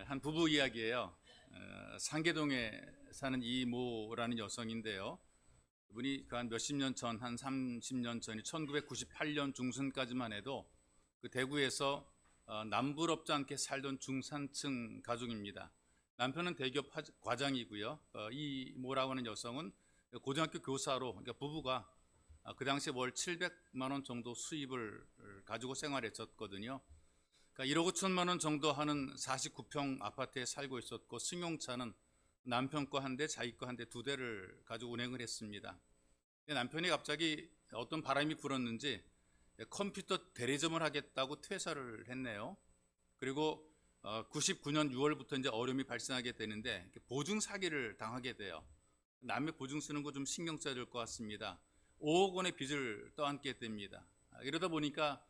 한 부부 이야기예요. 상계동에 사는 이모라는 여성인데요. 그분이 그 한 몇십 년 전, 한 30년 전이 1998년 중순까지만 해도 그 대구에서 남부럽지 않게 살던 중산층 가족입니다. 남편은 대기업 과장이고요. 이모라고 하는 여성은 고등학교 교사로, 그러니까 부부가 그 당시에 월 700만 원 정도 수입을 가지고 생활했었거든요. 그러니까 1억 5천만 원 정도 하는 49평 아파트에 살고 있었고, 승용차는 남편 거 한 대, 자기 거 한 대, 두 대를 가지고 운행을 했습니다. 남편이 갑자기 어떤 바람이 불었는지 컴퓨터 대리점을 하겠다고 퇴사를 했네요. 그리고 99년 6월부터 이제 어려움이 발생하게 되는데 보증 사기를 당하게 돼요. 남의 보증 쓰는 거 좀 신경 써야 될 것 같습니다. 5억 원의 빚을 떠안게 됩니다. 이러다 보니까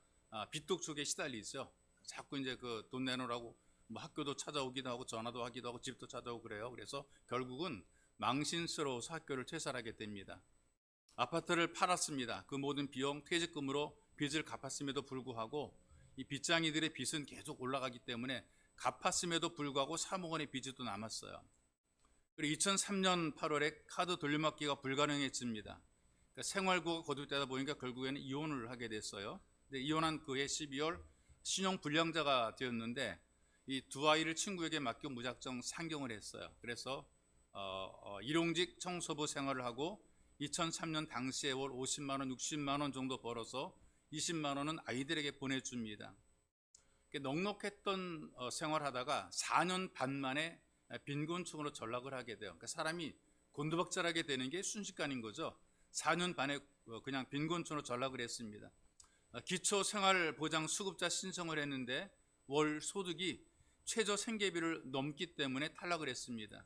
빚독촉에 시달리죠. 자꾸 이제 그 돈 내놓으라고 뭐 학교도 찾아오기도 하고 전화도 하기도 하고 집도 찾아오고 그래요. 그래서 결국은 망신스러워서 학교를 퇴사하게 됩니다. 아파트를 팔았습니다. 그 모든 비용 퇴직금으로 빚을 갚았음에도 불구하고 이 빚장이들의 빚은 계속 올라가기 때문에 갚았음에도 불구하고 3억 원의 빚이 또 남았어요. 그리고 2003년 8월에 카드 돌려막기가 불가능해집니다. 그러니까 생활고가 거듭되다 보니까 결국에는 이혼을 하게 됐어요. 근데 이혼한 그해 12월 신용 불량자가 되었는데 이 두 아이를 친구에게 맡겨 무작정 상경을 했어요. 그래서 일용직 청소부 생활을 하고 2003년 당시에 월 50만 원, 60만 원 정도 벌어서 20만 원은 아이들에게 보내줍니다. 넉넉했던 생활하다가 4년 반 만에 빈곤층으로 전락을 하게 돼요. 그러니까 사람이 곤두박질하게 되는 게 순식간인 거죠. 4년 반에 그냥 빈곤층으로 전락을 했습니다. 기초생활보장 수급자 신청을 했는데 월 소득이 최저 생계비를 넘기 때문에 탈락을 했습니다.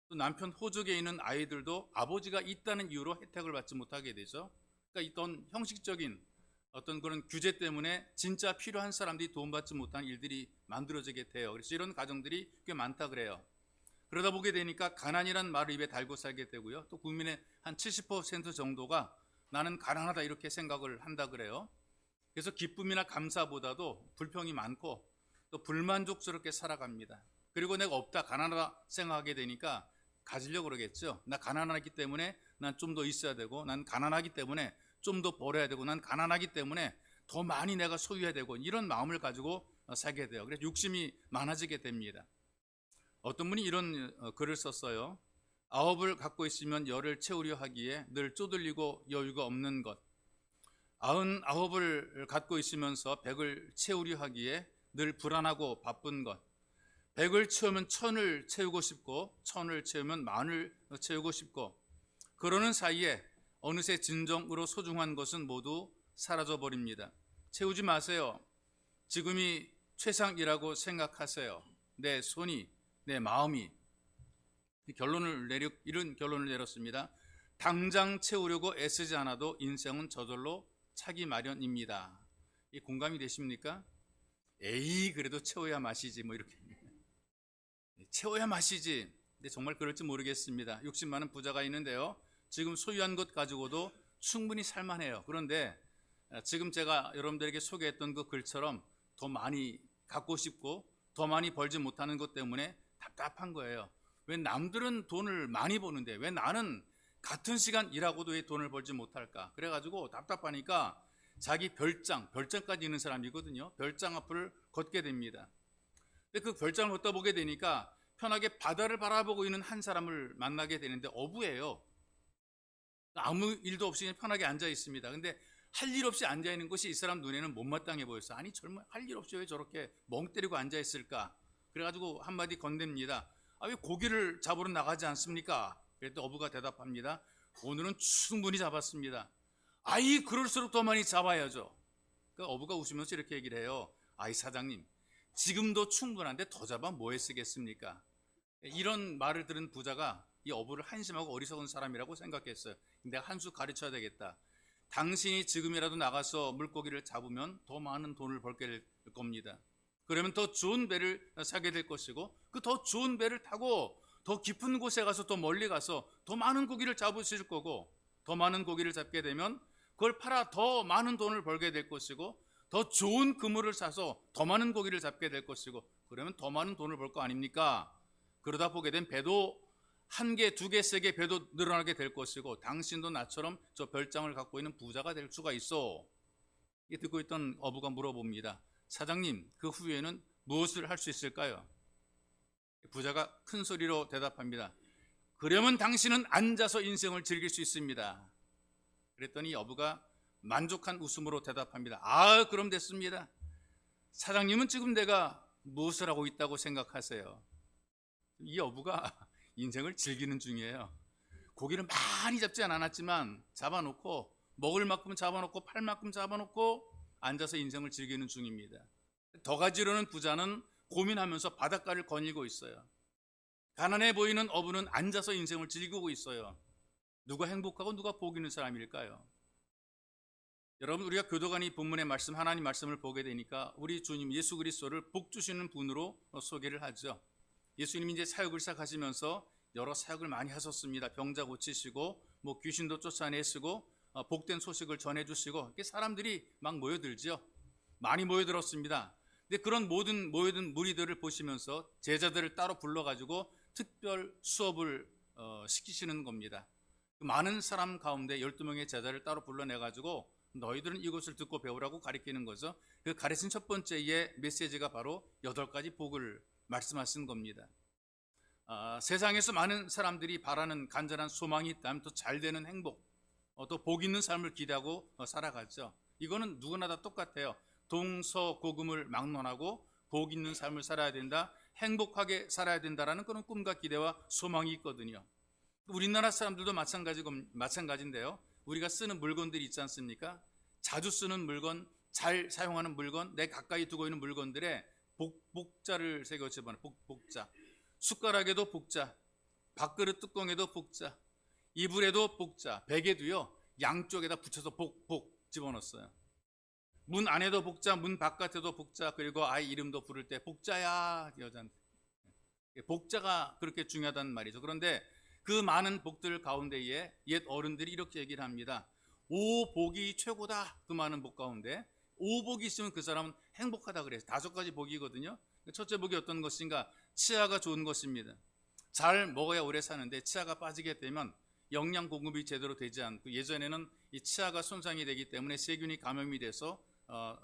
또 남편 호적에 있는 아이들도 아버지가 있다는 이유로 혜택을 받지 못하게 되죠. 그러니까 이런 형식적인 어떤 그런 규제 때문에 진짜 필요한 사람들이 도움받지 못한 일들이 만들어지게 돼요. 그래서 이런 가정들이 꽤 많다 그래요. 그러다 보게 되니까 가난이란 말을 입에 달고 살게 되고요. 또 국민의 한 70% 정도가 나는 가난하다 이렇게 생각을 한다 그래요. 그래서 기쁨이나 감사보다도 불평이 많고 또 불만족스럽게 살아갑니다. 그리고 내가 없다, 가난하다 생각하게 되니까 가지려고 그러겠죠. 나 가난하기 때문에 난 좀 더 있어야 되고, 난 가난하기 때문에 좀 더 벌어야 되고, 난 가난하기 때문에 더 많이 내가 소유해야 되고, 이런 마음을 가지고 살게 돼요. 그래서 욕심이 많아지게 됩니다. 어떤 분이 이런 글을 썼어요. 9을 갖고 있으면 열을 채우려 하기에 늘 쪼들리고 여유가 없는 것. 99을 갖고 있으면서 100을 채우려 하기에 늘 불안하고 바쁜 것. 100을 채우면 1000을 채우고 싶고 1000을 채우면 10,000을 채우고 싶고, 그러는 사이에 어느새 진정으로 소중한 것은 모두 사라져 버립니다. 채우지 마세요. 지금이 최상이라고 생각하세요. 내 손이, 내 마음이. 이런 결론을 내렸습니다. 당장 채우려고 애쓰지 않아도 인생은 저절로 차기 마련입니다. 이 공감이 되십니까? 에이, 그래도 채워야 마시지 뭐 이렇게. 채워야 마시지. 근데 정말 그럴지 모르겠습니다. 60만 부자가 있는데요, 지금 소유한 것 가지고도 충분히 살만해요. 그런데 지금 제가 여러분들에게 소개했던 그 글처럼 더 많이 갖고 싶고 더 많이 벌지 못하는 것 때문에 답답한 거예요. 왜 남들은 돈을 많이 버는데 왜 나는 같은 시간 일하고도 왜 돈을 벌지 못할까? 그래가지고 답답하니까 자기 별장까지 있는 사람이거든요. 별장 앞을 걷게 됩니다. 근데 그 별장을 걷다 보게 되니까 편하게 바다를 바라보고 있는 한 사람을 만나게 되는데 어부예요. 아무 일도 없이 편하게 앉아 있습니다. 근데 할 일 없이 앉아 있는 것이 이 사람 눈에는 못마땅해 보였어요. 아니, 젊은 할 일 없이 왜 저렇게 멍 때리고 앉아 있을까? 그래가지고 한마디 건넵니다. 왜 고기를 잡으러 나가지 않습니까? 그랬더니 어부가 대답합니다. 오늘은 충분히 잡았습니다. 아이, 그럴수록 더 많이 잡아야죠. 그러니까 어부가 웃으면서 이렇게 얘기를 해요. 아이, 사장님, 지금도 충분한데 더 잡아 뭐에 쓰겠습니까? 이런 말을 들은 부자가 이 어부를 한심하고 어리석은 사람이라고 생각했어요. 내가 한 수 가르쳐야 되겠다. 당신이 지금이라도 나가서 물고기를 잡으면 더 많은 돈을 벌게 될 겁니다. 그러면 더 좋은 배를 사게 될 것이고, 그 더 좋은 배를 타고 더 깊은 곳에 가서 더 멀리 가서 더 많은 고기를 잡으실 거고, 더 많은 고기를 잡게 되면 그걸 팔아 더 많은 돈을 벌게 될 것이고, 더 좋은 그물을 사서 더 많은 고기를 잡게 될 것이고, 그러면 더 많은 돈을 벌 거 아닙니까? 그러다 보게 된 배도 한 개, 두 개, 세 개 배도 늘어나게 될 것이고, 당신도 나처럼 저 별장을 갖고 있는 부자가 될 수가 있어. 이 듣고 있던 어부가 물어봅니다. 사장님, 그 후에는 무엇을 할 수 있을까요? 부자가 큰 소리로 대답합니다. 그러면 당신은 앉아서 인생을 즐길 수 있습니다. 그랬더니 어부가 만족한 웃음으로 대답합니다. 아, 그럼 됐습니다. 사장님은 지금 내가 무엇을 하고 있다고 생각하세요? 이 어부가 인생을 즐기는 중이에요. 고기를 많이 잡지 않았지만 잡아놓고, 먹을 만큼 잡아놓고, 팔 만큼 잡아놓고 앉아서 인생을 즐기는 중입니다. 더 가지려는 부자는 고민하면서 바닷가를 거닐고 있어요. 가난해 보이는 어부는 앉아서 인생을 즐기고 있어요. 누가 행복하고 누가 복 있는 사람일까요? 여러분, 우리가 교도관 이 본문의 말씀, 하나님 말씀을 보게 되니까 우리 주님 예수 그리스도를 복 주시는 분으로 소개를 하죠. 예수님이 이제 사역을 시작하시면서 여러 사역을 많이 하셨습니다. 병자 고치시고, 귀신도 쫓아내시고, 복된 소식을 전해주시고, 이렇게 사람들이 막 모여들죠. 많이 모여들었습니다. 근데 그런 모든 모여든 무리들을 보시면서 제자들을 따로 불러가지고 특별 수업을 시키시는 겁니다. 그 많은 사람 가운데 12명의 제자를 따로 불러내가지고 너희들은 이것을 듣고 배우라고 가르치는 거죠. 그 가르친 첫 번째의 메시지가 바로 8가지 복을 말씀하신 겁니다. 세상에서 많은 사람들이 바라는 간절한 소망이 있다면 또 잘 되는 행복, 또 복 있는 삶을 기대하고 살아가죠. 이거는 누구나 다 똑같아요. 동서고금을 막론하고 복 있는 삶을 살아야 된다, 행복하게 살아야 된다라는 그런 꿈과 기대와 소망이 있거든요. 우리나라 사람들도 마찬가지인데요. 우리가 쓰는 물건들이 있지 않습니까? 자주 쓰는 물건, 잘 사용하는 물건, 내 가까이 두고 있는 물건들에 복자를 새겨 집어넣어요. 복자. 숟가락에도 복자, 밥그릇 뚜껑에도 복자, 이불에도 복자, 베개도요 양쪽에다 붙여서 복 집어넣었어요. 문 안에도 복자, 문 바깥에도 복자, 그리고 아이 이름도 부를 때 복자야, 여자한테. 복자가 그렇게 중요하단 말이죠. 그런데 그 많은 복들 가운데에 옛 어른들이 이렇게 얘기를 합니다. 오복이 최고다. 그 많은 복 가운데 오복이 있으면 그 사람은 행복하다 그래요. 5가지 복이거든요. 첫째 복이 어떤 것인가? 치아가 좋은 것입니다. 잘 먹어야 오래 사는데 치아가 빠지게 되면 영양 공급이 제대로 되지 않고, 예전에는 이 치아가 손상이 되기 때문에 세균이 감염이 돼서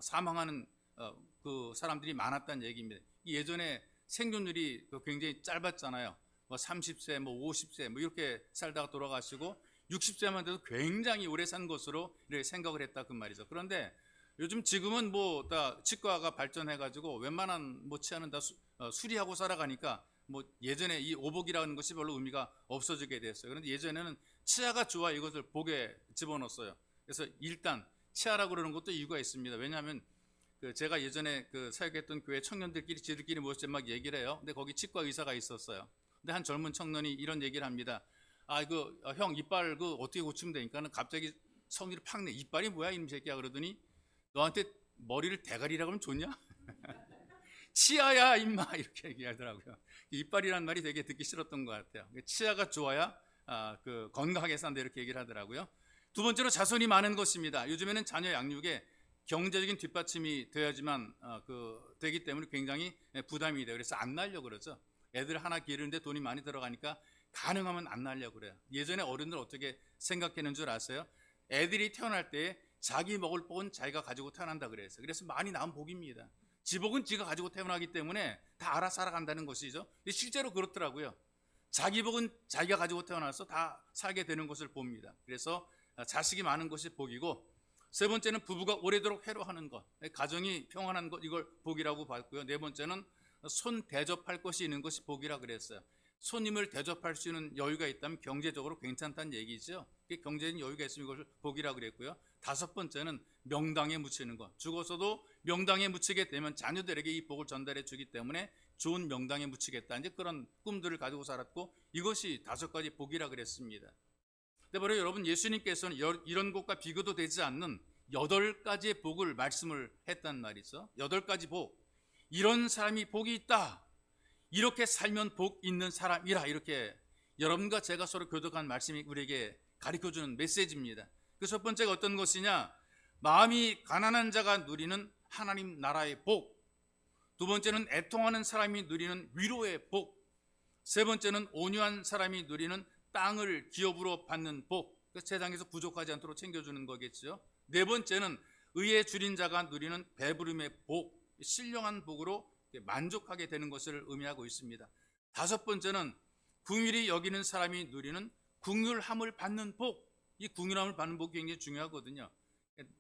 사망하는 그 사람들이 많았다는 얘기입니다. 예전에 생존율이 굉장히 짧았잖아요. 30세, 50세 이렇게 살다가 돌아가시고 60세만 돼도 굉장히 오래 산 것으로 이렇게 생각을 했다 그 말이죠. 그런데 요즘 지금은 다 치과가 발전해가지고 웬만한 치아는 다 수리하고 살아가니까 예전에 이 오복이라는 것이 별로 의미가 없어지게 됐어요. 그런데 예전에는 치아가 좋아 이것을 복에 집어넣었어요. 그래서 일단 치아라고 그러는 것도 이유가 있습니다. 왜냐하면 제가 예전에 사역했던 교회 청년들끼리 지들끼리 모여서 막 얘기를 해요. 근데 거기 치과 의사가 있었어요. 근데 한 젊은 청년이 이런 얘기를 합니다. 형 이빨 어떻게 고치면 되니까는 갑자기 성의를 팍 내. 이빨이 뭐야 이놈 새끼야. 그러더니 너한테 머리를 대가리라고 하면 좋냐? 치아야 임마 이렇게 얘기하더라고요. 이빨이란 말이 되게 듣기 싫었던 것 같아요. 치아가 좋아야 건강하게 산다 이렇게 얘기를 하더라고요. 두 번째로 자손이 많은 것입니다. 요즘에는 자녀 양육에 경제적인 뒷받침이 되어야지만 되기 때문에 굉장히 부담이 돼요. 그래서 안 낳으려고 그러죠. 애들 하나 기르는데 돈이 많이 들어가니까 가능하면 안 낳으려고 그래요. 예전에 어른들 어떻게 생각했는 줄 아세요? 애들이 태어날 때 자기 먹을 복은 자기가 가지고 태어난다 그랬어요. 그래서 많이 낳은 복입니다. 지 복은 지가 가지고 태어나기 때문에 다 알아 살아간다는 것이죠. 근데 실제로 그렇더라고요. 자기 복은 자기가 가지고 태어나서 다 살게 되는 것을 봅니다. 그래서 자식이 많은 것이 복이고, 세 번째는 부부가 오래도록 해로하는 것, 가정이 평안한 것, 이걸 복이라고 봤고요. 네 번째는 손 대접할 것이 있는 것이 복이라 그랬어요. 손님을 대접할 수 있는 여유가 있다면 경제적으로 괜찮다는 얘기죠. 경제적인 여유가 있으면 이것을 복이라 그랬고요. 다섯 번째는 명당에 묻히는 것. 죽어서도 명당에 묻히게 되면 자녀들에게 이 복을 전달해 주기 때문에 좋은 명당에 묻히겠다, 이제 그런 꿈들을 가지고 살았고, 이것이 5가지 복이라 그랬습니다. 근데 바로 여러분, 예수님께서는 이런 것과 비교도 되지 않는 8가지의 복을 말씀을 했단 말이죠. 8가지 복. 이런 사람이 복이 있다. 이렇게 살면 복 있는 사람이라. 이렇게 여러분과 제가 서로 교독한 말씀이 우리에게 가르쳐주는 메시지입니다. 그 첫 번째가 어떤 것이냐? 마음이 가난한 자가 누리는 하나님 나라의 복, 두 번째는 애통하는 사람이 누리는 위로의 복, 세 번째는 온유한 사람이 누리는 땅을 기업으로 받는 복, 세상에서 부족하지 않도록 챙겨주는 거겠죠. 네 번째는 의에 줄인 자가 누리는 배부름의 복, 신령한 복으로 만족하게 되는 것을 의미하고 있습니다. 다섯 번째는 긍휼히 여기는 사람이 누리는 긍휼함을 받는 복, 이 긍휼함을 받는 복이 굉장히 중요하거든요.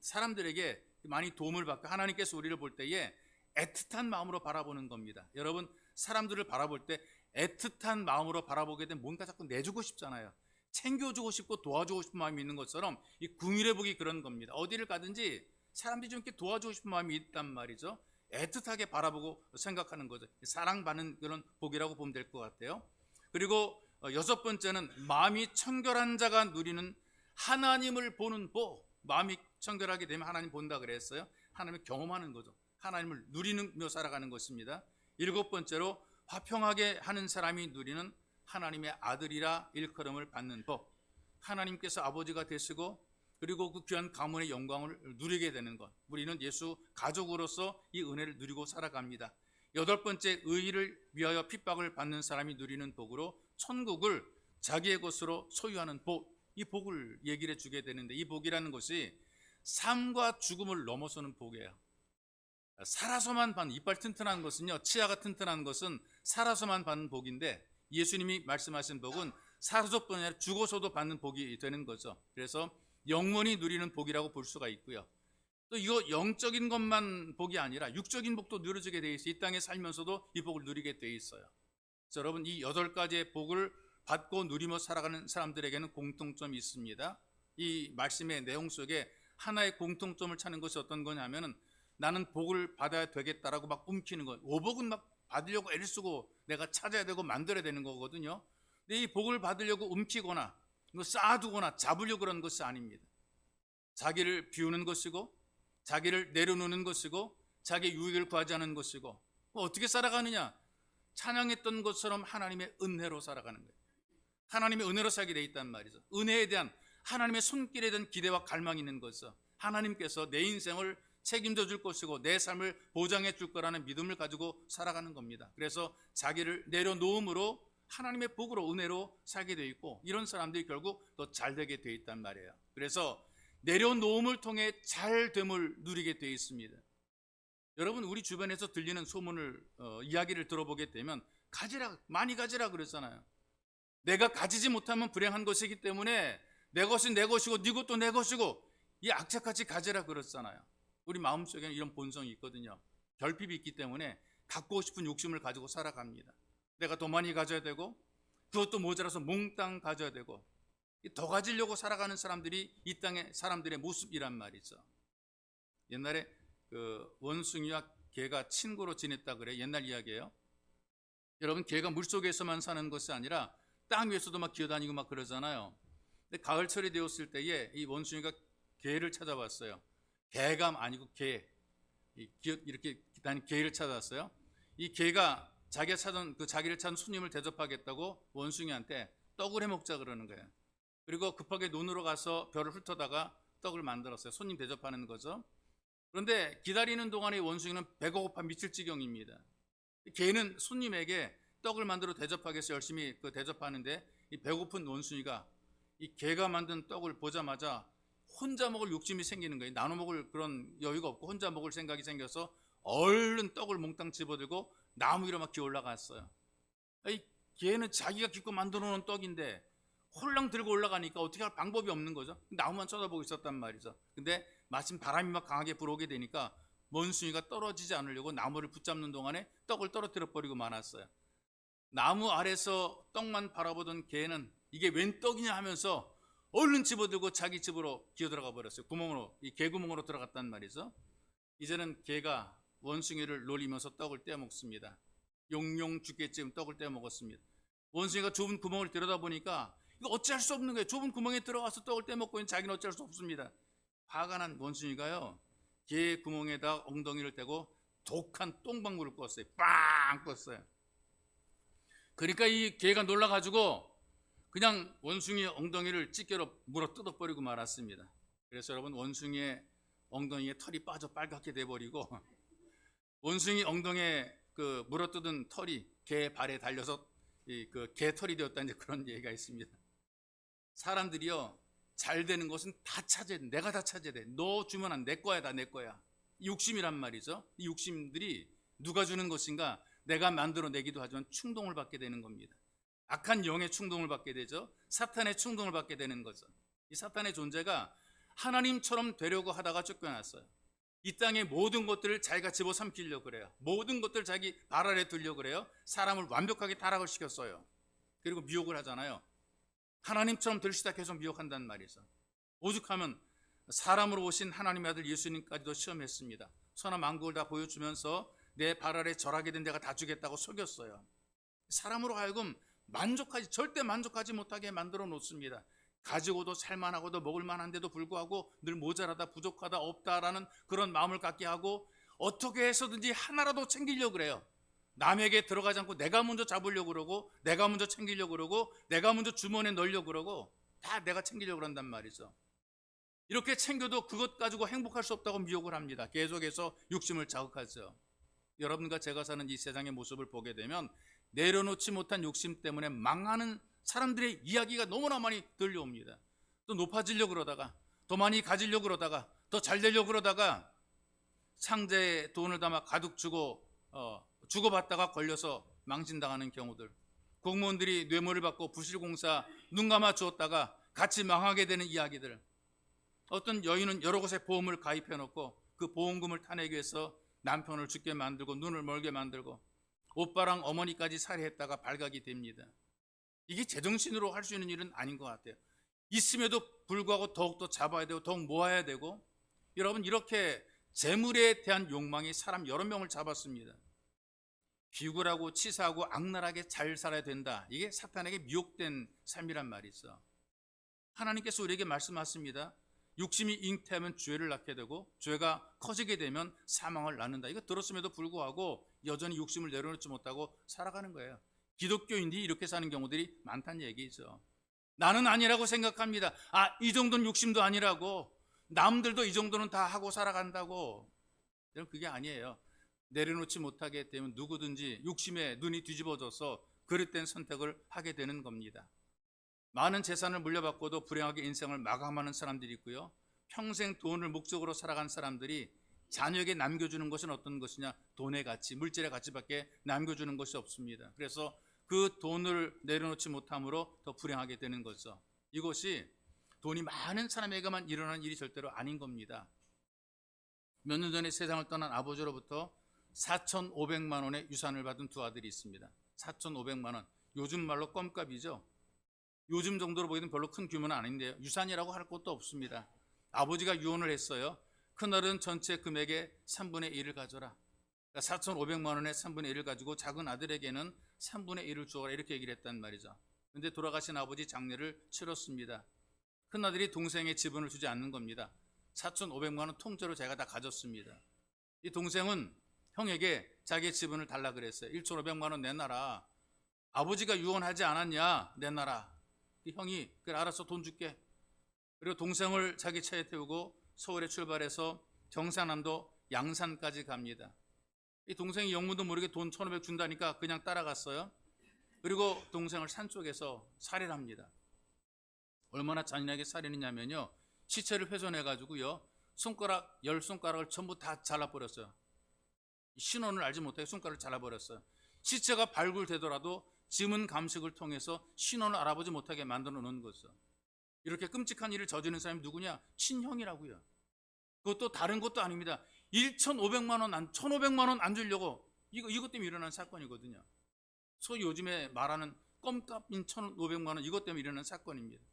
사람들에게 많이 도움을 받고 하나님께서 우리를 볼 때에 애틋한 마음으로 바라보는 겁니다. 여러분, 사람들을 바라볼 때 애틋한 마음으로 바라보게 되면 뭔가 자꾸 내주고 싶잖아요. 챙겨주고 싶고 도와주고 싶은 마음이 있는 것처럼 이 긍휼의 복이 그런 겁니다. 어디를 가든지 사람들이 좀 이렇게 도와주고 싶은 마음이 있단 말이죠. 애틋하게 바라보고 생각하는 거죠. 사랑받는 그런 복이라고 보면 될 것 같아요. 그리고 여섯 번째는 마음이 청결한 자가 누리는 하나님을 보는 복. 마음이 청결하게 되면 하나님 본다 그랬어요. 하나님을 경험하는 거죠. 하나님을 누리며 살아가는 것입니다. 일곱 번째로 화평하게 하는 사람이 누리는 하나님의 아들이라 일컬음을 받는 복. 하나님께서 아버지가 되시고 그리고 그 귀한 가문의 영광을 누리게 되는 것. 우리는 예수 가족으로서 이 은혜를 누리고 살아갑니다. 여덟 번째, 의의를 위하여 핍박을 받는 사람이 누리는 복으로 천국을 자기의 것으로 소유하는 복. 이 복을 얘기를 해주게 되는데, 이 복이라는 것이 삶과 죽음을 넘어서는 복이에요. 살아서만 받는, 이빨 튼튼한 것은요, 치아가 튼튼한 것은 살아서만 받는 복인데, 예수님이 말씀하신 복은 살아서뿐 아니라 죽어서도 받는 복이 되는 거죠. 그래서 영원히 누리는 복이라고 볼 수가 있고요. 또 이거 영적인 것만 복이 아니라 육적인 복도 누려지게 돼 있어요. 이 땅에 살면서도 이 복을 누리게 돼 있어요. 그래서 여러분, 이 8가지의 복을 받고 누리며 살아가는 사람들에게는 공통점이 있습니다. 이 말씀의 내용 속에 하나의 공통점을 찾는 것이 어떤 거냐면은, 나는 복을 받아야 되겠다라고 막 움키는 거. 오복은 막 받으려고 애를 쓰고 내가 찾아야 되고 만들어야 되는 거거든요. 근데 이 복을 받으려고 움키거나 쌓아두거나 잡으려고 그런 것이 아닙니다. 자기를 비우는 것이고, 자기를 내려놓는 것이고, 자기 유익을 구하지 않는 것이고, 어떻게 살아가느냐? 찬양했던 것처럼 하나님의 은혜로 살아가는 거예요. 하나님의 은혜로 살게 돼 있단 말이죠. 은혜에 대한 하나님의 손길에 대한 기대와 갈망이 있는 것이죠. 하나님께서 내 인생을 책임져 줄 것이고 내 삶을 보장해 줄 거라는 믿음을 가지고 살아가는 겁니다. 그래서 자기를 내려놓음으로 하나님의 복으로, 은혜로 살게 돼 있고, 이런 사람들이 결국 더 잘되게 돼 있단 말이에요. 그래서 내려놓음을 통해 잘됨을 누리게 돼 있습니다. 여러분, 우리 주변에서 들리는 소문을 이야기를 들어보게 되면 가지라, 많이 가지라 그러잖아요. 내가 가지지 못하면 불행한 것이기 때문에 내 것은 내 것이고 네 것도 내 것이고 이 악착같이 가지라 그랬잖아요. 우리 마음속에는 이런 본성이 있거든요. 결핍이 있기 때문에 갖고 싶은 욕심을 가지고 살아갑니다. 내가 더 많이 가져야 되고 그것도 모자라서 몽땅 가져야 되고 더 가지려고 살아가는 사람들이 이 땅의 사람들의 모습이란 말이죠. 옛날에 그 원숭이와 개가 친구로 지냈다 그래. 옛날 이야기예요. 여러분, 개가 물속에서만 사는 것이 아니라 땅 위에서도 막 기어다니고 막 그러잖아요. 근데 가을철이 되었을 때에 이 원숭이가 개를 찾아왔어요. 개가 아니고 개. 이렇게 다니는 개를 찾아왔어요. 이 개가 자기가 찾은 자기를 찾은 손님을 대접하겠다고 원숭이한테 떡을 해 먹자 그러는 거예요. 그리고 급하게 논으로 가서 벼를 훑어다가 떡을 만들었어요. 손님 대접하는 거죠. 그런데 기다리는 동안에 원숭이는 배가 고파 미칠 지경입니다. 개는 손님에게 떡을 만들어 대접하기 위해서 열심히 대접하는데, 이 배고픈 원숭이가 이 개가 만든 떡을 보자마자 혼자 먹을 욕심이 생기는 거예요. 나눠 먹을 그런 여유가 없고 혼자 먹을 생각이 생겨서 얼른 떡을 몽땅 집어들고 나무 위로 막 기어 올라갔어요. 이 개는 자기가 기껏 만들어 놓은 떡인데 홀랑 들고 올라가니까 어떻게 할 방법이 없는 거죠. 나무만 쳐다보고 있었단 말이죠. 근데 마침 바람이 막 강하게 불어오게 되니까 원숭이가 떨어지지 않으려고 나무를 붙잡는 동안에 떡을 떨어뜨려 버리고 말았어요. 나무 아래서 떡만 바라보던 개는 이게 웬 떡이냐 하면서 얼른 집어들고 자기 집으로 기어들어가 버렸어요. 구멍으로, 이 개구멍으로 들어갔단 말이죠. 이제는 개가 원숭이를 놀리면서 떡을 떼어먹습니다. 용용 죽겠지만 떡을 떼어먹었습니다. 원숭이가 좁은 구멍을 들여다보니까 이거 어찌할 수 없는 거예요. 좁은 구멍에 들어가서 떡을 떼먹고 있는 자기는 어찌할 수 없습니다. 화가 난 원숭이가요, 개 구멍에다 엉덩이를 대고 독한 똥방구를 껐어요. 빵 껐어요. 그러니까 이 개가 놀라가지고 그냥 원숭이의 엉덩이를 찌개로 물어 뜯어버리고 말았습니다. 그래서 여러분, 원숭이의 엉덩이에 털이 빠져 빨갛게 돼버리고 원숭이 엉덩이에 그 물어뜯은 털이 개 발에 달려서 그 개털이 되었다, 이제 그런 얘기가 있습니다. 사람들이요, 잘 되는 것은 다 찾아야 돼. 내가 다 찾아야 돼. 너 주면 안 내 거야, 다 내 거야. 욕심이란 말이죠. 이 욕심들이 누가 주는 것인가? 내가 만들어내기도 하지만 충동을 받게 되는 겁니다. 악한 영의 충동을 받게 되죠. 사탄의 충동을 받게 되는 거죠. 이 사탄의 존재가 하나님처럼 되려고 하다가 쫓겨났어요. 이 땅의 모든 것들을 자기가 집어삼키려고 그래요. 모든 것들을 자기 발 아래 두려고 그래요. 사람을 완벽하게 타락을 시켰어요. 그리고 미혹을 하잖아요. 하나님처럼 될시다 계속 미혹한단 말이죠. 오죽하면 사람으로 오신 하나님의 아들 예수님까지도 시험했습니다. 천하 만국을 다 보여주면서 내 발 아래 절하게 된 내가 다 주겠다고 속였어요. 사람으로 하여금 절대 만족하지 못하게 만들어 놓습니다. 가지고도 살만하고도 먹을 만한데도 불구하고 늘 모자라다, 부족하다, 없다라는 그런 마음을 갖게 하고 어떻게 해서든지 하나라도 챙기려고 그래요. 남에게 들어가지 않고 내가 먼저 잡으려고 그러고, 내가 먼저 챙기려고 그러고, 내가 먼저 주머니에 넣으려고 그러고, 다 내가 챙기려고 그런단 말이죠. 이렇게 챙겨도 그것 가지고 행복할 수 없다고 미혹을 합니다. 계속해서 욕심을 자극하죠. 여러분과 제가 사는 이 세상의 모습을 보게 되면 내려놓지 못한 욕심 때문에 망하는 사람들의 이야기가 너무나 많이 들려옵니다. 또 높아지려고 그러다가, 더 많이 가지려고 그러다가, 더 잘 되려고 그러다가 상자에 돈을 담아 가득 주고받다가 걸려서 망신당하는 경우들, 공무원들이 뇌물을 받고 부실공사 눈 감아 주었다가 같이 망하게 되는 이야기들, 어떤 여인은 여러 곳에 보험을 가입해 놓고 그 보험금을 타내기 위해서 남편을 죽게 만들고 눈을 멀게 만들고 오빠랑 어머니까지 살해했다가 발각이 됩니다. 이게 제정신으로 할 수 있는 일은 아닌 것 같아요. 있음에도 불구하고 더욱더 잡아야 되고 더욱 모아야 되고, 여러분, 이렇게 재물에 대한 욕망이 사람 여러 명을 잡았습니다. 비굴하고 치사하고 악랄하게 잘 살아야 된다. 이게 사탄에게 미혹된 삶이란 말이죠. 하나님께서 우리에게 말씀하십니다. 욕심이 잉태하면 죄를 낳게 되고 죄가 커지게 되면 사망을 낳는다. 이거 들었음에도 불구하고 여전히 욕심을 내려놓지 못하고 살아가는 거예요. 기독교인들이 이렇게 사는 경우들이 많다는 얘기죠. 나는 아니라고 생각합니다. 이 정도는 욕심도 아니라고, 남들도 이 정도는 다 하고 살아간다고. 여러분, 그게 아니에요. 내려놓지 못하게 되면 누구든지 욕심에 눈이 뒤집어져서 그릇된 선택을 하게 되는 겁니다. 많은 재산을 물려받고도 불행하게 인생을 마감하는 사람들이 있고요. 평생 돈을 목적으로 살아간 사람들이 자녀에게 남겨주는 것은 어떤 것이냐? 돈의 가치, 물질의 가치밖에 남겨주는 것이 없습니다. 그래서 그 돈을 내려놓지 못함으로 더 불행하게 되는 거죠. 이것이 돈이 많은 사람에게만 일어나는 일이 절대로 아닌 겁니다. 몇 년 전에 세상을 떠난 아버지로부터 4,500만 원의 유산을 받은 두 아들이 있습니다. 4,500만 원. 요즘 말로 껌값이죠. 요즘 정도로 보기에는 별로 큰 규모는 아닌데요. 유산이라고 할 것도 없습니다. 아버지가 유언을 했어요. 큰아들은 전체 금액의 3분의 1을 가져라. 그러니까 4,500만 원의 3분의 1을 가지고 작은 아들에게는 3분의 1을 주어라, 이렇게 얘기를 했단 말이죠. 그런데 돌아가신 아버지 장례를 치렀습니다. 큰아들이 동생의 지분을 주지 않는 겁니다. 4,500만 원 통째로 제가 다 가졌습니다. 이 동생은 형에게 자기의 지분을 달라 그랬어요. 1,500만 원 내놔라. 아버지가 유언하지 않았냐? 내놔라. 형이 그래 알았어, 돈 줄게. 그리고 동생을 자기 차에 태우고 서울에 출발해서 경상남도 양산까지 갑니다. 이 동생이 영문도 모르게 돈 1,500 준다니까 그냥 따라갔어요. 그리고 동생을 산 쪽에서 살해를 합니다. 얼마나 잔인하게 살인했냐면요, 시체를 훼손해가지고요, 손가락 10손가락을 전부 다 잘라버렸어요. 신원을 알지 못하게 손가락을 잘라버렸어요. 시체가 발굴되더라도 지문 감식을 통해서 신원을 알아보지 못하게 만들어 놓은 거죠. 이렇게 끔찍한 일을 저지른 사람이 누구냐? 친형이라고요. 그것도 다른 것도 아닙니다. 1,500만 원, 1,500만 원 안 주려고 이것 때문에 일어난 사건이거든요. 소위 요즘에 말하는 껌값인 1,500만 원, 이것 때문에 일어난 사건입니다.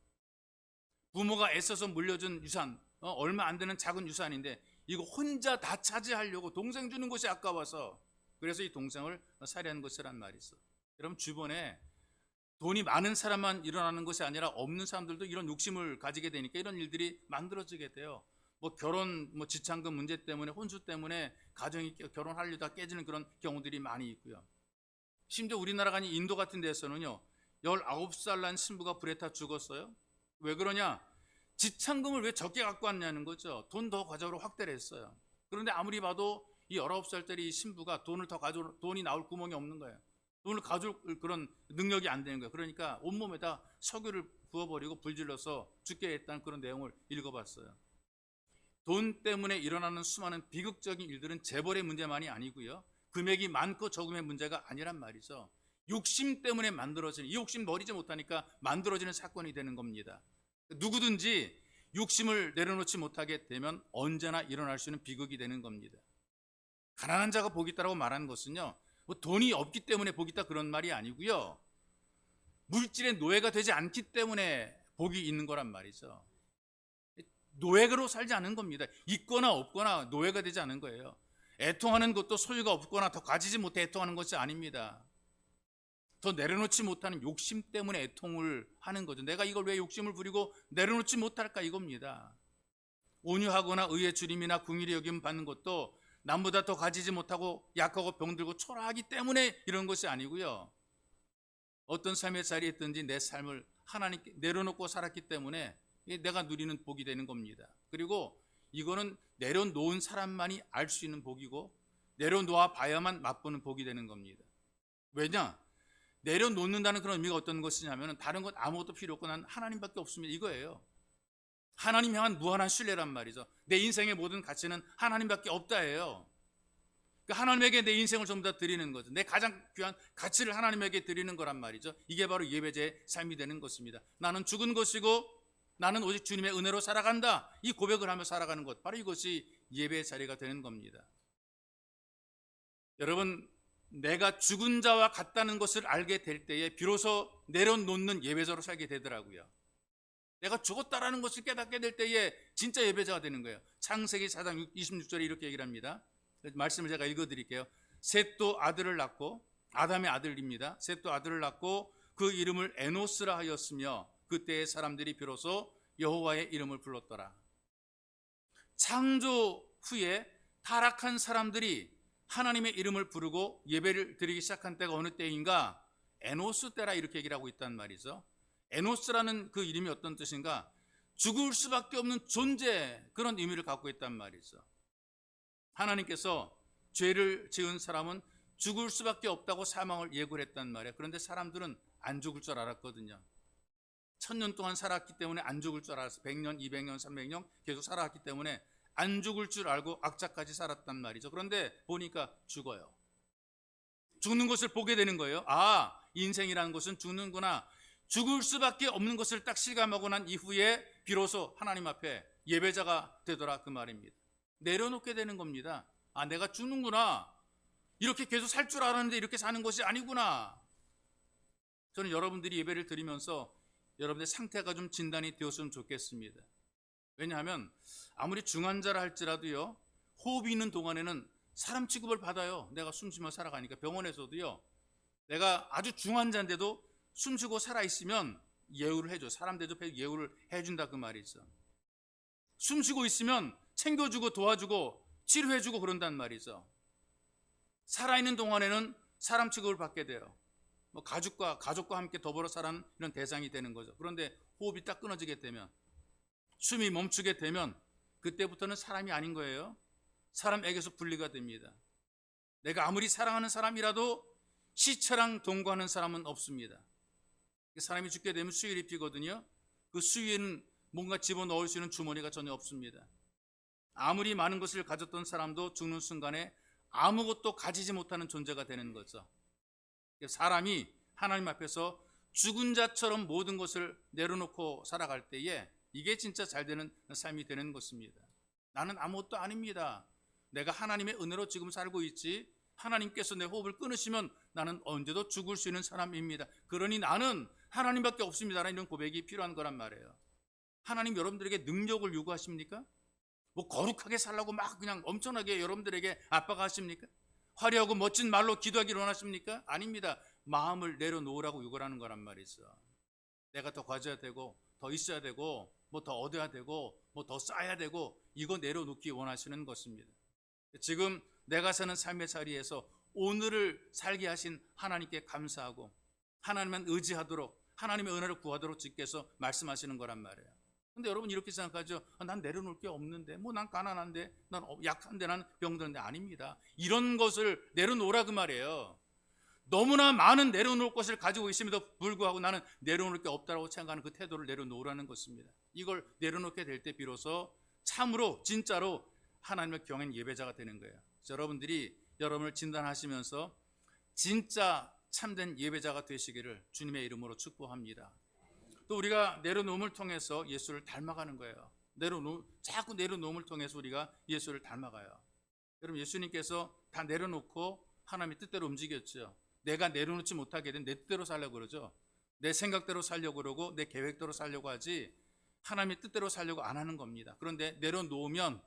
부모가 애써서 물려준 유산, 얼마 안 되는 작은 유산인데 이거 혼자 다 차지하려고 동생 주는 것이 아까워서, 그래서 이 동생을 살해한 것이란 말이죠. 여러분, 주변에 돈이 많은 사람만 일어나는 것이 아니라 없는 사람들도 이런 욕심을 가지게 되니까 이런 일들이 만들어지게 돼요. 결혼, 지참금 문제 때문에, 혼수 때문에 가정이 결혼하려다 깨지는 그런 경우들이 많이 있고요. 심지어 우리나라가 아닌 인도 같은 데서는요, 19살 난 신부가 불에 타 죽었어요. 왜 그러냐? 지참금을 왜 적게 갖고 왔냐는 거죠. 돈 더 가져오라고 확대를 했어요. 그런데 아무리 봐도 이 19살짜리 이 신부가 돈이 나올 구멍이 없는 거예요. 돈을 가져올 그런 능력이 안 되는 거예요. 그러니까 온몸에다 석유를 부어버리고 불질러서 죽게 했다는 그런 내용을 읽어봤어요. 돈 때문에 일어나는 수많은 비극적인 일들은 재벌의 문제만이 아니고요. 금액이 많고 적음의 문제가 아니란 말이죠. 욕심 때문에 만들어지는, 이 욕심 버리지 못하니까 만들어지는 사건이 되는 겁니다. 누구든지 욕심을 내려놓지 못하게 되면 언제나 일어날 수 있는 비극이 되는 겁니다. 가난한 자가 복이 있다고 말하는 것은요, 뭐 돈이 없기 때문에 복이 있다 그런 말이 아니고요, 물질의 노예가 되지 않기 때문에 복이 있는 거란 말이죠. 노예로 살지 않은 겁니다. 있거나 없거나 노예가 되지 않은 거예요. 애통하는 것도 소유가 없거나 더 가지지 못해 애통하는 것이 아닙니다. 더 내려놓지 못하는 욕심 때문에 애통을 하는 거죠. 내가 이걸 왜 욕심을 부리고 내려놓지 못할까 이겁니다. 온유하거나 의의 주림이나 궁일이 여김 받는 것도 남보다 더 가지지 못하고 약하고 병들고 초라하기 때문에 이런 것이 아니고요, 어떤 삶의 자리에 있든지 내 삶을 하나님께 내려놓고 살았기 때문에 내가 누리는 복이 되는 겁니다. 그리고 이거는 내려놓은 사람만이 알 수 있는 복이고 내려놓아 봐야만 맛보는 복이 되는 겁니다. 왜냐? 내려놓는다는 그런 의미가 어떤 것이냐면 다른 것 아무것도 필요 없고 난 하나님밖에 없습니다 이거예요. 하나님 향한 무한한 신뢰란 말이죠. 내 인생의 모든 가치는 하나님밖에 없다예요. 그러니까 하나님에게 내 인생을 전부 다 드리는 거죠. 내 가장 귀한 가치를 하나님에게 드리는 거란 말이죠. 이게 바로 예배자의 삶이 되는 것입니다. 나는 죽은 것이고 나는 오직 주님의 은혜로 살아간다, 이 고백을 하며 살아가는 것, 바로 이것이 예배의 자리가 되는 겁니다. 여러분, 내가 죽은 자와 같다는 것을 알게 될 때에 비로소 내려놓는 예배자로 살게 되더라고요. 내가 죽었다라는 것을 깨닫게 될 때에 진짜 예배자가 되는 거예요. 창세기 4장 26절에 이렇게 얘기를 합니다. 말씀을 제가 읽어드릴게요. 셋도 아들을 낳고, 아담의 아들입니다. 셋도 아들을 낳고 그 이름을 에노스라 하였으며 그때의 사람들이 비로소 여호와의 이름을 불렀더라. 창조 후에 타락한 사람들이 하나님의 이름을 부르고 예배를 드리기 시작한 때가 어느 때인가? 에노스 때라 이렇게 얘기를 하고 있단 말이죠. 에노스라는 그 이름이 어떤 뜻인가? 죽을 수밖에 없는 존재, 그런 의미를 갖고 있단 말이죠. 하나님께서 죄를 지은 사람은 죽을 수밖에 없다고 사망을 예고를 했단 말이에요. 그런데 사람들은 안 죽을 줄 알았거든요. 1000년 동안 살았기 때문에 안 죽을 줄 알았어요. 100년, 200년, 300년 계속 살아왔기 때문에 안 죽을 줄 알고 악자까지 살았단 말이죠. 그런데 보니까 죽어요. 죽는 것을 보게 되는 거예요. 아, 인생이라는 것은 죽는구나. 죽을 수밖에 없는 것을 딱 실감하고 난 이후에 비로소 하나님 앞에 예배자가 되더라, 그 말입니다. 내려놓게 되는 겁니다. 아, 내가 죽는구나. 이렇게 계속 살 줄 알았는데 이렇게 사는 것이 아니구나. 저는 여러분들이 예배를 드리면서 여러분의 상태가 좀 진단이 되었으면 좋겠습니다. 왜냐하면 아무리 중환자라 할지라도요, 호흡이 있는 동안에는 사람 취급을 받아요. 내가 숨쉬며 살아가니까. 병원에서도요, 내가 아주 중환자인데도 숨쉬고 살아있으면 예우를 해줘. 사람 대접해 예우를 해준다, 그 말이죠. 숨쉬고 있으면 챙겨주고 도와주고 치료해주고 그런단 말이죠. 살아있는 동안에는 사람 취급을 받게 돼요. 뭐 가족과 함께 더불어 사는 이런 대상이 되는 거죠. 그런데 호흡이 딱 끊어지게 되면, 숨이 멈추게 되면 그때부터는 사람이 아닌 거예요. 사람에게서 분리가 됩니다. 내가 아무리 사랑하는 사람이라도 시체랑 동거하는 사람은 없습니다. 사람이 죽게 되면 수의를 입히거든요. 그 수의에는 뭔가 집어넣을 수 있는 주머니가 전혀 없습니다. 아무리 많은 것을 가졌던 사람도 죽는 순간에 아무것도 가지지 못하는 존재가 되는 거죠. 사람이 하나님 앞에서 죽은 자처럼 모든 것을 내려놓고 살아갈 때에 이게 진짜 잘 되는 삶이 되는 것입니다. 나는 아무것도 아닙니다. 내가 하나님의 은혜로 지금 살고 있지, 하나님께서 내 호흡을 끊으시면 나는 언제도 죽을 수 있는 사람입니다. 그러니 나는 하나님밖에 없습니다라는 이런 고백이 필요한 거란 말이에요. 하나님 여러분들에게 능력을 요구하십니까? 뭐 거룩하게 살라고 막 그냥 엄청나게 여러분들에게 압박을 하십니까? 화려하고 멋진 말로 기도하기를 원하십니까? 아닙니다. 마음을 내려놓으라고 요구를 하는 거란 말이죠. 내가 더 가져야 되고 더 있어야 되고 뭐 더 얻어야 되고 뭐 더 쌓아야 되고 이거 내려놓기 원하시는 것입니다. 지금 내가 사는 삶의 자리에서 오늘을 살게 하신 하나님께 감사하고 하나님만 의지하도록, 하나님의 은혜를 구하도록 주께서 말씀하시는 거란 말이에요. 근데 여러분 이렇게 생각하죠. 난 내려놓을 게 없는데, 뭐 난 가난한데, 난 약한데, 난 병드는데. 아닙니다. 이런 것을 내려놓으라 그 말이에요. 너무나 많은 내려놓을 것을 가지고 있음에도 불구하고 나는 내려놓을 게 없다고 생각하는 그 태도를 내려놓으라는 것입니다. 이걸 내려놓게 될 때 비로소 참으로 진짜로 하나님을 경외하는 예배자가 되는 거예요. 여러분들이 여러분을 진단하시면서 진짜 참된 예배자가 되시기를 주님의 이름으로 축복합니다. 또 우리가 내려놓음을 통해서 예수를 닮아가는 거예요. 자꾸 내려놓음을 통해서 우리가 예수를 닮아가요. 여러분, 예수님께서 다 내려놓고 하나님의 뜻대로 움직였죠. 내가 내려놓지 못하게 된 내 뜻대로 살려고 그러죠. 내 생각대로 살려고 그러고 내 계획대로 살려고 하지 하나님의 뜻대로 살려고 안 하는 겁니다. 그런데 내려놓으면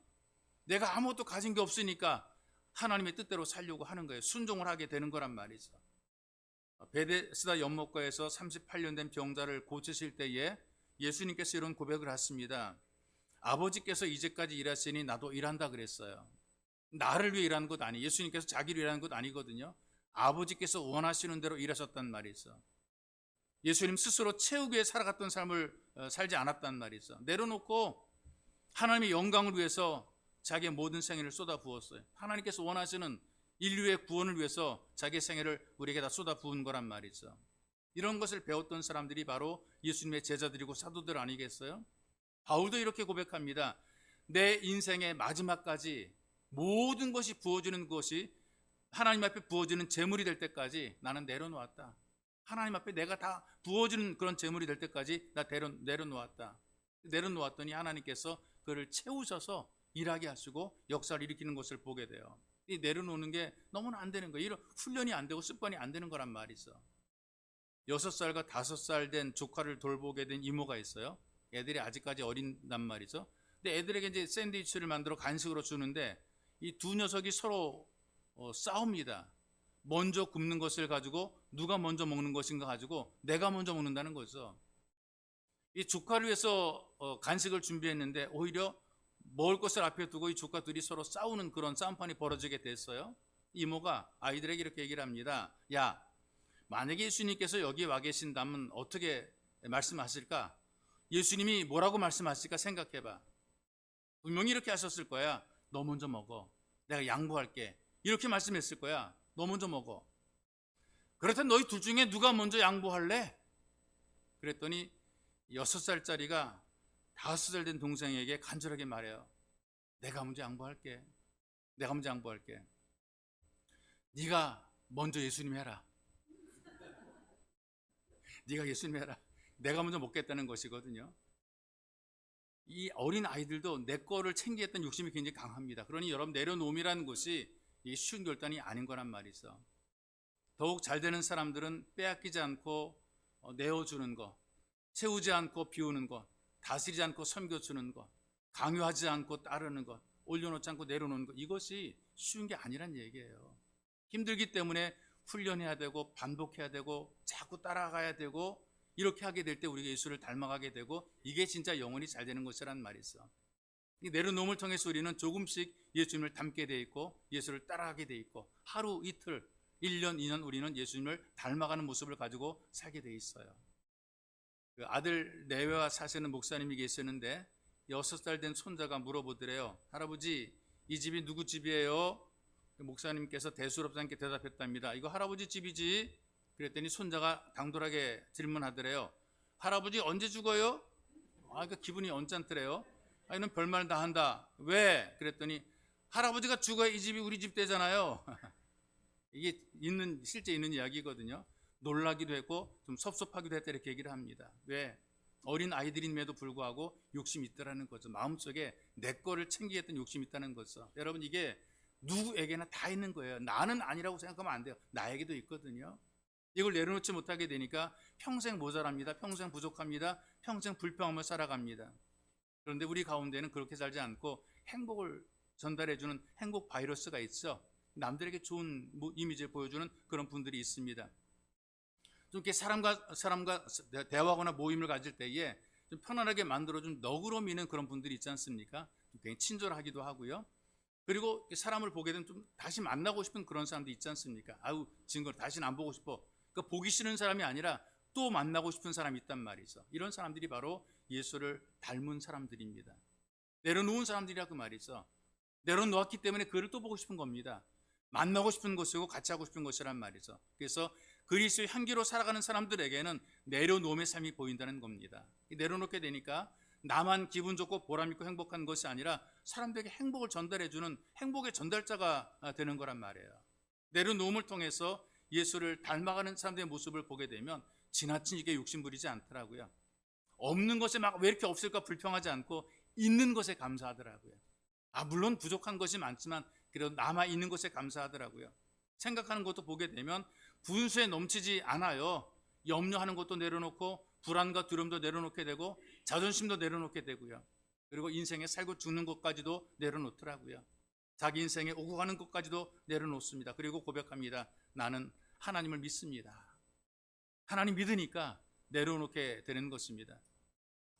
내가 아무것도 가진 게 없으니까 하나님의 뜻대로 살려고 하는 거예요. 순종을 하게 되는 거란 말이죠. 베데스다 연못가에서 38년 된 병자를 고치실 때에 예수님께서 이런 고백을 하십니다. 아버지께서 이제까지 일하시니 나도 일한다 그랬어요. 나를 위해 일하는 것 아니, 예수님께서 자기를 일하는 것 아니거든요. 아버지께서 원하시는 대로 일하셨단 말이죠. 예수님 스스로 채우기 위해 살아갔던 삶을 살지 않았단 말이죠. 내려놓고 하나님의 영광을 위해서 자기의 모든 생애를 쏟아 부었어요. 하나님께서 원하시는 인류의 구원을 위해서 자기의 생애를 우리에게 다 쏟아 부은 거란 말이죠. 이런 것을 배웠던 사람들이 바로 예수님의 제자들이고 사도들 아니겠어요? 바울도 이렇게 고백합니다. 내 인생의 마지막까지 모든 것이 부어지는 것이 하나님 앞에 부어지는 재물이 될 때까지 나는 내려놓았다. 하나님 앞에 내가 다 부어지는 그런 재물이 될 때까지 나 내려놓았다. 내려놓았더니 하나님께서 그를 채우셔서 일하게 하시고 역사를 일으키는 것을 보게 돼요. 이 내려놓는 게 너무나 안 되는 거예요. 이런 훈련이 안 되고 습관이 안 되는 거란 말이죠. 6살과 5살 된 조카를 돌보게 된 이모가 있어요. 애들이 아직까지 어린단 말이죠. 근데 애들에게 이제 샌드위치를 만들어 간식으로 주는데 이 두 녀석이 서로 싸웁니다. 먼저 굽는 것을 가지고 누가 먼저 먹는 것인가 가지고 내가 먼저 먹는다는 거죠. 이 조카를 위해서 간식을 준비했는데 오히려 먹을 것을 앞에 두고 이 조카 둘이 서로 싸우는 그런 싸움판이 벌어지게 됐어요. 이모가 아이들에게 이렇게 얘기를 합니다. 야, 만약에 예수님께서 여기 와 계신다면 어떻게 말씀하실까? 예수님이 뭐라고 말씀하실까 생각해봐. 분명히 이렇게 하셨을 거야. 너 먼저 먹어. 내가 양보할게. 이렇게 말씀했을 거야. 너 먼저 먹어. 그렇다면 너희 둘 중에 누가 먼저 양보할래? 그랬더니 6살짜리가 5살 된 동생에게 간절하게 말해요. 내가 먼저 양보할게. 내가 먼저 양보할게. 네가 먼저 예수님 해라. 네가 예수님 해라. 내가 먼저 먹겠다는 것이거든요. 이 어린 아이들도 내 거를 챙기겠다는 욕심이 굉장히 강합니다. 그러니 여러분, 내려놓음이라는 것이 쉬운 결단이 아닌 거란 말이죠. 더욱 잘 되는 사람들은 빼앗기지 않고 내어주는 것, 채우지 않고 비우는 것, 다스리지 않고 섬겨주는 것, 강요하지 않고 따르는 것, 올려놓지 않고 내려놓는 것, 이것이 쉬운 게 아니란 얘기예요. 힘들기 때문에 훈련해야 되고 반복해야 되고 자꾸 따라가야 되고 이렇게 하게 될 때 우리가 예수를 닮아가게 되고 이게 진짜 영혼이 잘 되는 것이란 말이죠. 이 내려놓음을 통해서 우리는 조금씩 예수님을 닮게 돼 있고 예수를 따라가게 돼 있고 하루 이틀 1년 2년 우리는 예수님을 닮아가는 모습을 가지고 살게 돼 있어요. 그 아들 내외와 사시는 목사님이 계시는데 6살 된 손자가 물어보더래요. 할아버지, 이 집이 누구 집이에요? 목사님께서 대수롭지 않게 대답했답니다. 이거 할아버지 집이지. 그랬더니 손자가 당돌하게 질문하더래요. 할아버지 언제 죽어요? 그 기분이 언짢더래요. 이는 별말 다 한다. 왜? 그랬더니 할아버지가 죽어야 이 집이 우리 집 되잖아요. 이게 실제 있는 이야기거든요. 놀라기도 했고 좀 섭섭하기도 했다 이렇게 얘기를 합니다. 왜? 어린 아이들임에도 불구하고 욕심이 있더라는 거죠. 마음속에 내 거를 챙기겠다는 욕심이 있다는 거죠. 여러분, 이게 누구에게나 다 있는 거예요. 나는 아니라고 생각하면 안 돼요. 나에게도 있거든요. 이걸 내려놓지 못하게 되니까 평생 모자랍니다. 평생 부족합니다. 평생 불평하며 살아갑니다. 그런데 우리 가운데는 그렇게 살지 않고 행복을 전달해주는 행복 바이러스가 있죠. 남들에게 좋은 이미지를 보여주는 그런 분들이 있습니다. 좀 이렇게 사람과 대화하거나 모임을 가질 때에 좀 편안하게 만들어준 너그러 미는 그런 분들이 있지 않습니까? 굉장히 친절하기도 하고요. 그리고 사람을 보게 되면 좀 다시 만나고 싶은 그런 사람도 있지 않습니까? 지금 다시는 안 보고 싶어. 그러니까 보기 싫은 사람이 아니라 또 만나고 싶은 사람이 있단 말이죠. 이런 사람들이 바로 예수를 닮은 사람들입니다. 내려놓은 사람들이라 그 말이죠. 내려놓았기 때문에 그를 또 보고 싶은 겁니다. 만나고 싶은 것이고 같이 하고 싶은 것이란 말이죠. 그래서 그리스도의 향기로 살아가는 사람들에게는 내려놓음의 삶이 보인다는 겁니다. 내려놓게 되니까 나만 기분 좋고 보람 있고 행복한 것이 아니라 사람들에게 행복을 전달해주는 행복의 전달자가 되는 거란 말이에요. 내려놓음을 통해서 예수를 닮아가는 사람들의 모습을 보게 되면 지나친 이게 욕심부리지 않더라고요. 없는 것에 막 왜 이렇게 없을까 불평하지 않고 있는 것에 감사하더라고요. 물론 부족한 것이 많지만 그래도 남아 있는 것에 감사하더라고요. 생각하는 것도 보게 되면 분수에 넘치지 않아요. 염려하는 것도 내려놓고 불안과 두려움도 내려놓게 되고 자존심도 내려놓게 되고요. 그리고 인생에 살고 죽는 것까지도 내려놓더라고요. 자기 인생에 오고 가는 것까지도 내려놓습니다. 그리고 고백합니다. 나는 하나님을 믿습니다. 하나님 믿으니까 내려놓게 되는 것입니다.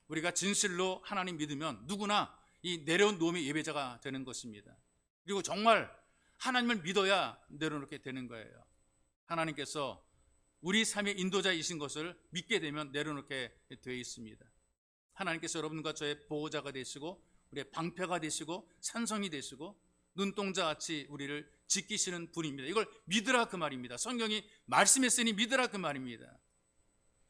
우리가 진실로 하나님 믿으면 누구나 이 내려놓음의 예배자가 되는 것입니다. 그리고 정말 하나님을 믿어야 내려놓게 되는 거예요. 하나님께서 우리 삶의 인도자이신 것을 믿게 되면 내려놓게 되어 있습니다. 하나님께서 여러분과 저의 보호자가 되시고 우리의 방패가 되시고 산성이 되시고 눈동자같이 우리를 지키시는 분입니다. 이걸 믿으라 그 말입니다. 성경이 말씀했으니 믿으라 그 말입니다.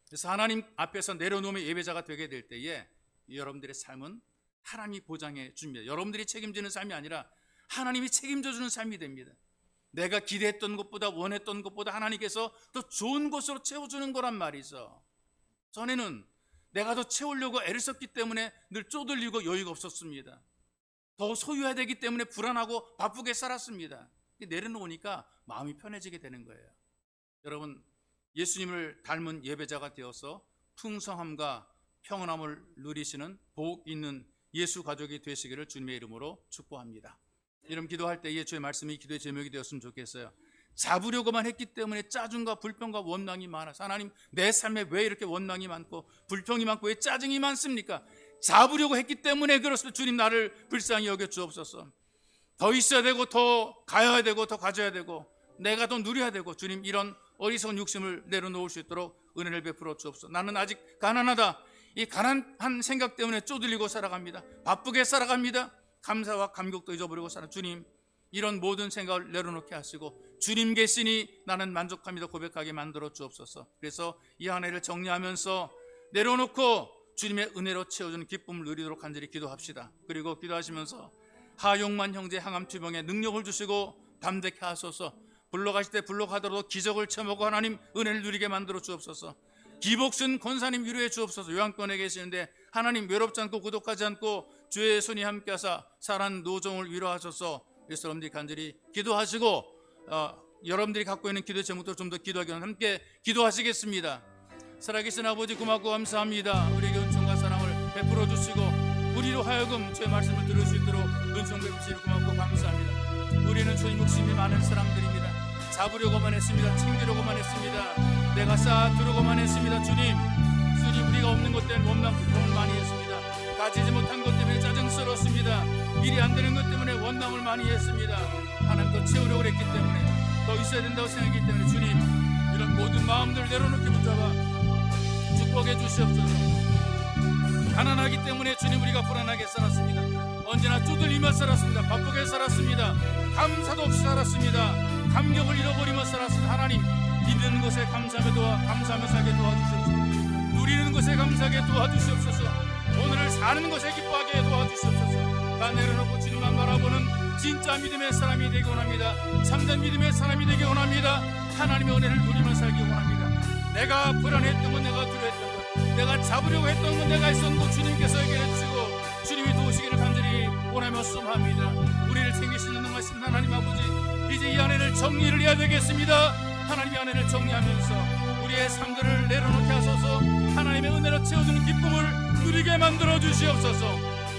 그래서 하나님 앞에서 내려놓음의 예배자가 되게 될 때에 여러분들의 삶은 하나님이 보장해 줍니다. 여러분들이 책임지는 삶이 아니라 하나님이 책임져 주는 삶이 됩니다. 내가 기대했던 것보다 원했던 것보다 하나님께서 더 좋은 것으로 채워주는 거란 말이죠. 전에는 내가 더 채우려고 애를 썼기 때문에 늘 쪼들리고 여유가 없었습니다. 더 소유해야 되기 때문에 불안하고 바쁘게 살았습니다. 내려놓으니까 마음이 편해지게 되는 거예요. 여러분, 예수님을 닮은 예배자가 되어서 풍성함과 평안함을 누리시는 복 있는 예수 가족이 되시기를 주님의 이름으로 축복합니다. 이런 기도할 때에 주의 말씀이 기도의 제목이 되었으면 좋겠어요. 잡으려고만 했기 때문에 짜증과 불평과 원망이 많아서 하나님 내 삶에 왜 이렇게 원망이 많고 불평이 많고 왜 짜증이 많습니까? 잡으려고 했기 때문에 그렇습니다. 주님 나를 불쌍히 여겨 주옵소서. 더 있어야 되고 더 가야 되고 더 가져야 되고 내가 더 누려야 되고 주님 이런 어리석은 욕심을 내려놓을 수 있도록 은혜를 베풀어 주옵소서. 나는 아직 가난하다. 이 가난한 생각 때문에 쪼들리고 살아갑니다. 바쁘게 살아갑니다. 감사와 감격도 잊어버리고 살아. 주님 이런 모든 생각을 내려놓게 하시고 주님 계시니 나는 만족합니다 고백하게 만들어 주옵소서. 그래서 이 한 해를 정리하면서 내려놓고 주님의 은혜로 채워주는 기쁨을 누리도록 간절히 기도합시다. 그리고 기도하시면서 하용만 형제 항암투병에 능력을 주시고 담대케 하소서. 불러가실 때 불러가더라도 기적을 체험하고 하나님 은혜를 누리게 만들어 주옵소서. 기복순 권사님 위로해 주옵소서. 요양병원에 계시는데 하나님 외롭지 않고 고독하지 않고 주의 손이 함께하사 살한 노종을 위로하소서. 그래서 여러분들이 간절히 기도하시고 여러분들이 갖고 있는 기도 제목도 좀 더 기도하기 위해 함께 기도하시겠습니다. 살아계신 아버지 고맙고 감사합니다. 우리에게 은총과 사랑을 베풀어 주시고 우리로 하여금 주의 말씀을 들을 수 있도록 은총 베푸시니 고맙고 감사합니다. 우리는 주님 욕심이 많은 사람들입니다. 잡으려고만 했습니다. 챙기려고만 했습니다. 내가 쌓아두려고만 했습니다. 주님 우리가 없는 것 때문에 원망 불평을 많이 했습니다. 가지지 못한 것 때문에 짜증스러웠습니다. 일이 안 되는 것 때문에 원망을 많이 했습니다. 하나님 더 채우려고 했기 때문에 더 있어야 된다고 생각했기 때문에 주님 이런 모든 마음들을 내려놓게 붙잡아 축복해 주시옵소서. 가난하기 때문에 주님 우리가 불안하게 살았습니다. 언제나 쪼들리며 살았습니다. 바쁘게 살았습니다. 감사도 없이 살았습니다. 감격을 잃어버리며 살았습니다. 하나님 믿는 것에 감사하며 살게 도와주시옵소서. 누리는 것에 감사하게 도와주시옵소서. 오늘을 사는 것에 기뻐하게 도와주시옵소서. 다 내려놓고 주님만 바라보는 진짜 믿음의 사람이 되기 원합니다. 참된 믿음의 사람이 되기 원합니다. 하나님의 은혜를 누리며 살기 원합니다. 내가 불안했던 것, 내가 두려웠던 것, 내가 잡으려고 했던 것, 내가 했었던 것 주님께서 해결해 주시고 주님이 도우시기를 간절히 원하며 씀합니다. 우리를 챙기시는 능하신 하나님 아버지, 이제 이 안에를 정리를 해야 되겠습니다. 하나님의 안에를 정리하면서 우리의 삶들을 내려놓게 하소서. 하나님의 은혜로 채워주는 기쁨을 누리게 만들어 주시옵소서.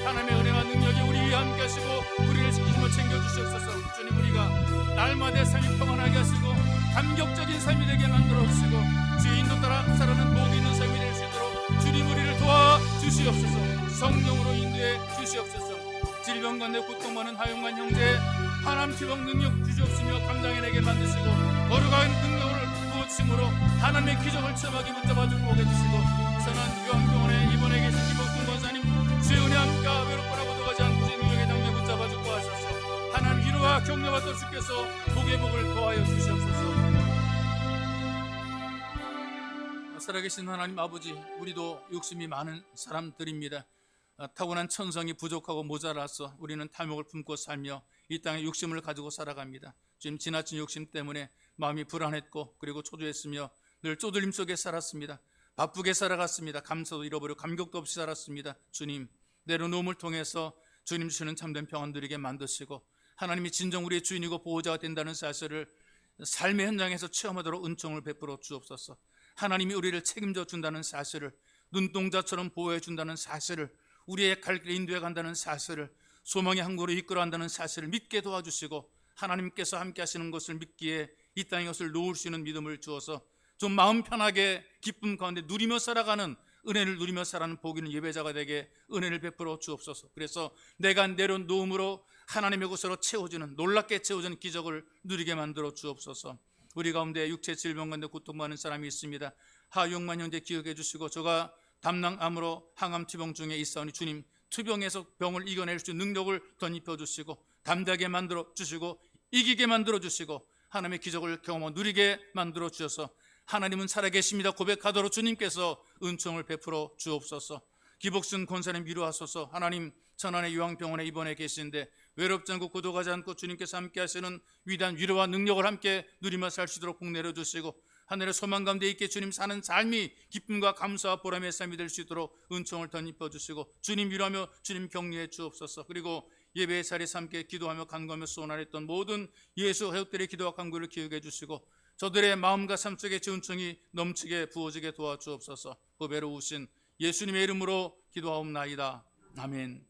하나님의 은혜와 능력이 우리 위에 함께 하시고 우리를 지키시며 챙겨주시옵소서. 주님 우리가 날마다의 삶이 평안하게 하시고 감격적인 삶이 되게 만들어 주시고 주의 인도 따라 살아가는 복 있는 삶이 될 수 있도록 주님 우리를 도와주시옵소서. 성령으로 인도해 주시옵소서. 질병 가운데 고통받는 하용만 형제 하나님 기복 능력 주시옵시며 감당해내게 만드시고 거룩한 능력을 육심으로 하나님의 기적을 체험하게 붙잡아 주고 오게 해주시고, 선한 요한병원에 입원해 계신 김옥순 권사님 주의 은혜 함께 외롭거나 고독하지 않고 주의 능력의 당대 붙잡아 주고 하소서. 하나님 위로와 격려받던 주께서 복의 복을 더하여 주시옵소서. 살아계신 하나님 아버지, 우리도 욕심이 많은 사람들입니다. 타고난 천성이 부족하고 모자라서 우리는 탐욕을 품고 살며 이 땅에 욕심을 가지고 살아갑니다. 지금 지나친 욕심 때문에 마음이 불안했고 그리고 초조했으며 늘 쪼들림 속에 살았습니다. 바쁘게 살아갔습니다. 감사도 잃어버리고 감격도 없이 살았습니다. 주님, 내려놓음을 통해서 주님 주시는 참된 평안 누리게 만드시고 하나님이 진정 우리의 주인이고 보호자가 된다는 사실을 삶의 현장에서 체험하도록 은총을 베풀어 주옵소서. 하나님이 우리를 책임져 준다는 사실을, 눈동자처럼 보호해 준다는 사실을, 우리의 갈 길을 인도해 간다는 사실을, 소망의 항구로 이끌어 간다는 사실을 믿게 도와주시고 하나님께서 함께 하시는 것을 믿기에 이 땅의 것을 놓을 수 있는 믿음을 주어서 좀 마음 편하게 기쁨 가운데 누리며 살아가는, 은혜를 누리며 살아가는 복 있는 예배자가 되게 은혜를 베풀어 주옵소서. 그래서 내가 내려놓음으로 하나님의 것으로 채워지는, 놀랍게 채워지는 기적을 누리게 만들어 주옵소서. 우리 가운데 육체 질병 가운데 고통받는 사람이 있습니다. 하용만 형제 기억해 주시고, 저가 담낭암으로 항암 투병 중에 있사오니 주님, 투병에서 병을 이겨낼 수 있는 능력을 덧입혀 주시고 담대하게 만들어 주시고 이기게 만들어 주시고 하나님의 기적을 경험하고 누리게 만들어 주셔서 하나님은 살아계십니다 고백하도록 주님께서 은총을 베풀어 주옵소서. 기복순 권사님 위로하소서. 하나님, 천안의 요양병원에 입원해 계시는데 외롭지 않고 고독하지 않고 주님께서 함께 하시는 위대한 위로와 능력을 함께 누리며 살 수 있도록 복 내려주시고 하늘의 소망 가운데 있게 주님 사는 삶이 기쁨과 감사와 보람의 삶이 될 수 있도록 은총을 덧입혀 주시고 주님 위로하며 주님 격려해 주옵소서. 그리고 예배의 자리에서 함께 기도하며 간구하며 소원하랬던 모든 예수 회복들의 기도와 간구를 기억해 주시고 저들의 마음과 삶 속에 제 은총이 넘치게 부어지게 도와주옵소서. 그 배로 우신 예수님의 이름으로 기도하옵나이다. 아멘.